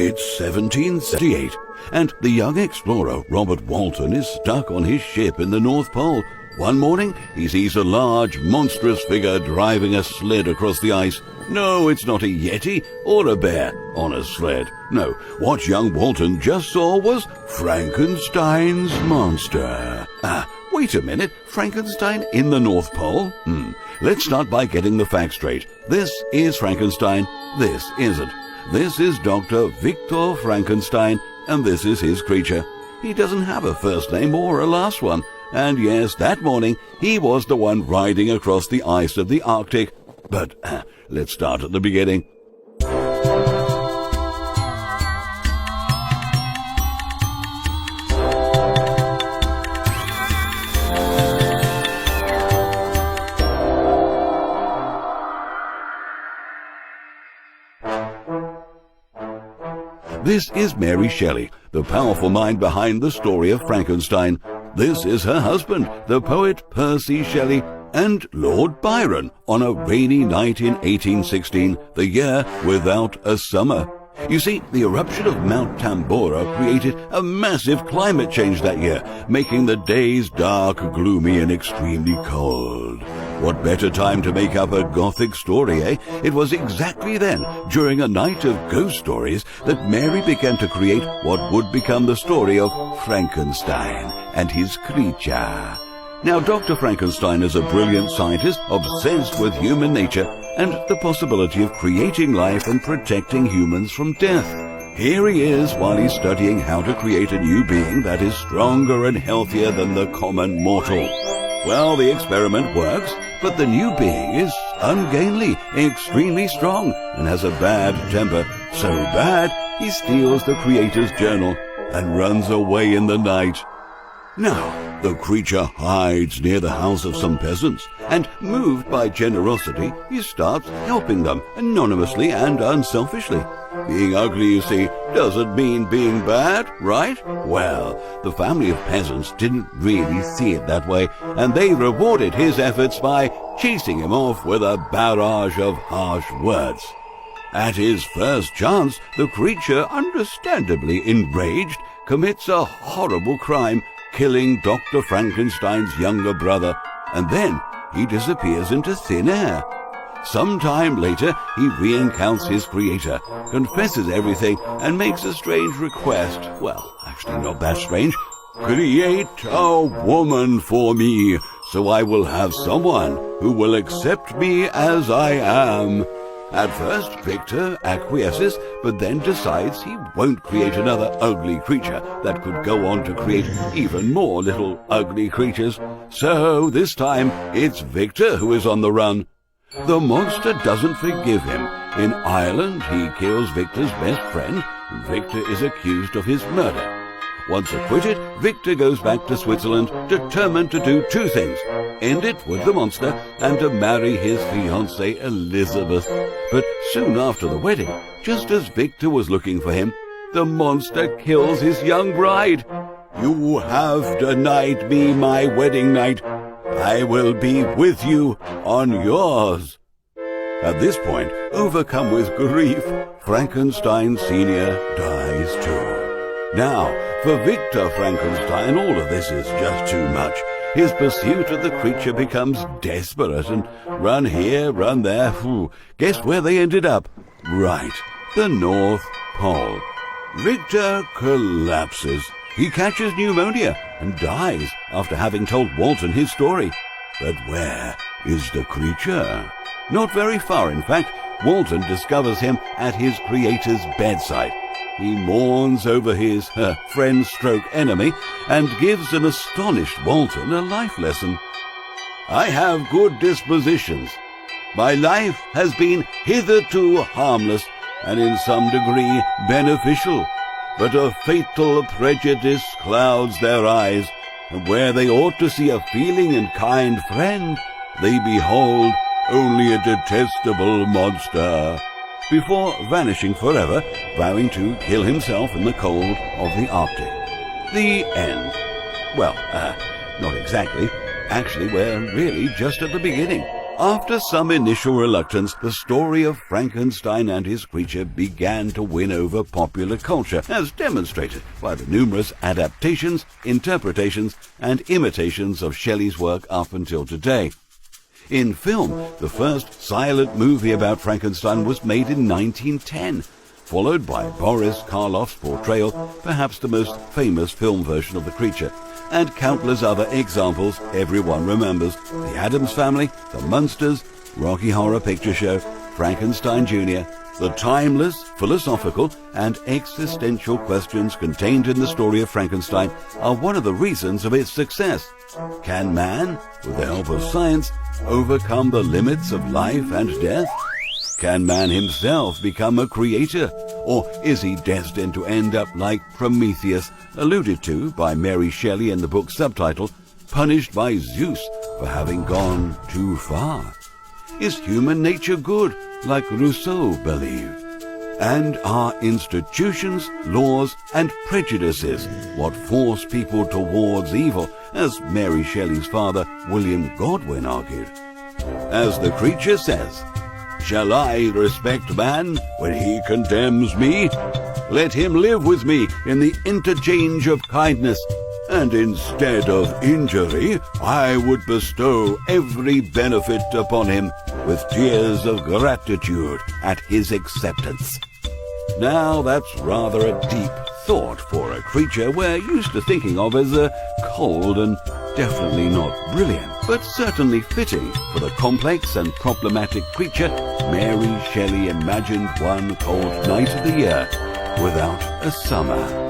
It's 1778, and the young explorer Robert Walton is stuck on his ship in the North Pole. One morning, he sees a large, monstrous figure driving a sled across the ice. No, it's not a yeti or a bear on a sled. No, what young Walton just saw was Frankenstein's monster. Wait a minute, Frankenstein in the North Pole? Let's start by getting the facts straight. This is Frankenstein, this isn't. This is Dr. Victor Frankenstein, and this is his creature. He doesn't have a first name or a last one. And yes, that morning, he was the one riding across the ice of the Arctic. But let's start at the beginning. This is Mary Shelley, the powerful mind behind the story of Frankenstein. This is her husband, the poet Percy Shelley, and Lord Byron on a rainy night in 1816, the year without a summer. You see, the eruption of Mount Tambora created a massive climate change that year, making the days dark, gloomy, and extremely cold. What better time to make up a gothic story, eh? It was exactly then, during a night of ghost stories, that Mary began to create what would become the story of Frankenstein and his creature. Now, Dr. Frankenstein is a brilliant scientist obsessed with human nature and the possibility of creating life and protecting humans from death. Here he is while he's studying how to create a new being that is stronger and healthier than the common mortal. Well, the experiment works, but the new being is ungainly, extremely strong, and has a bad temper. So bad, he steals the creator's journal and runs away in the night. Now, the creature hides near the house of some peasants, and moved by generosity, he starts helping them, anonymously and unselfishly. Being ugly, you see, doesn't mean being bad, right? Well, the family of peasants didn't really see it that way, and they rewarded his efforts by chasing him off with a barrage of harsh words. At his first chance, the creature, understandably enraged, commits a horrible crime, killing Dr. Frankenstein's younger brother, and then he disappears into thin air. Sometime later, he re-encounters his creator, confesses everything, and makes a strange request. Well, actually not that strange. Create a woman for me, so I will have someone who will accept me as I am. At first, Victor acquiesces, but then decides he won't create another ugly creature that could go on to create even more little ugly creatures. So this time, it's Victor who is on the run. The monster doesn't forgive him. In Ireland, he kills Victor's best friend, and Victor is accused of his murder. Once acquitted, Victor goes back to Switzerland, determined to do two things: end it with the monster and to marry his fiancée Elizabeth. But soon after the wedding, just as Victor was looking for him, the monster kills his young bride. "You have denied me my wedding night. I will be with you on yours." At this point, overcome with grief, Frankenstein Sr. dies too. Now, for Victor Frankenstein, all of this is just too much. His pursuit of the creature becomes desperate, and run here, run there. Guess where they ended up? Right, the North Pole. Victor collapses. He catches pneumonia and dies after having told Walton his story. But where is the creature? Not very far, in fact. Walton discovers him at his creator's bedside. He mourns over his friend-stroke-enemy and gives an astonished Walton a life lesson. "I have good dispositions. My life has been hitherto harmless and in some degree beneficial, but a fatal prejudice clouds their eyes, and where they ought to see a feeling and kind friend, they behold only a detestable monster," before vanishing forever, vowing to kill himself in the cold of the Arctic. The end. Well, not exactly. Actually, we're really just at the beginning. After some initial reluctance, the story of Frankenstein and his creature began to win over popular culture, as demonstrated by the numerous adaptations, interpretations, and imitations of Shelley's work up until today. In film, the first silent movie about Frankenstein was made in 1910, followed by Boris Karloff's portrayal, perhaps the most famous film version of the creature, and countless other examples everyone remembers: The Addams Family, The Munsters, Rocky Horror Picture Show, Frankenstein Jr. The timeless, philosophical, and existential questions contained in the story of Frankenstein are one of the reasons of its success. Can man, with the help of science, overcome the limits of life and death? Can man himself become a creator? Or is he destined to end up like Prometheus, alluded to by Mary Shelley in the book's subtitle, punished by Zeus for having gone too far? Is human nature good, like Rousseau believed? And are institutions, laws, and prejudices what force people towards evil, as Mary Shelley's father, William Godwin, argued? As the creature says, "Shall I respect man when he condemns me? Let him live with me in the interchange of kindness, and instead of injury, I would bestow every benefit upon him with tears of gratitude at his acceptance." Now that's rather a deep thought for a creature we're used to thinking of as a cold and definitely not brilliant, but certainly fitting for the complex and problematic creature Mary Shelley imagined one cold night of the year without a summer.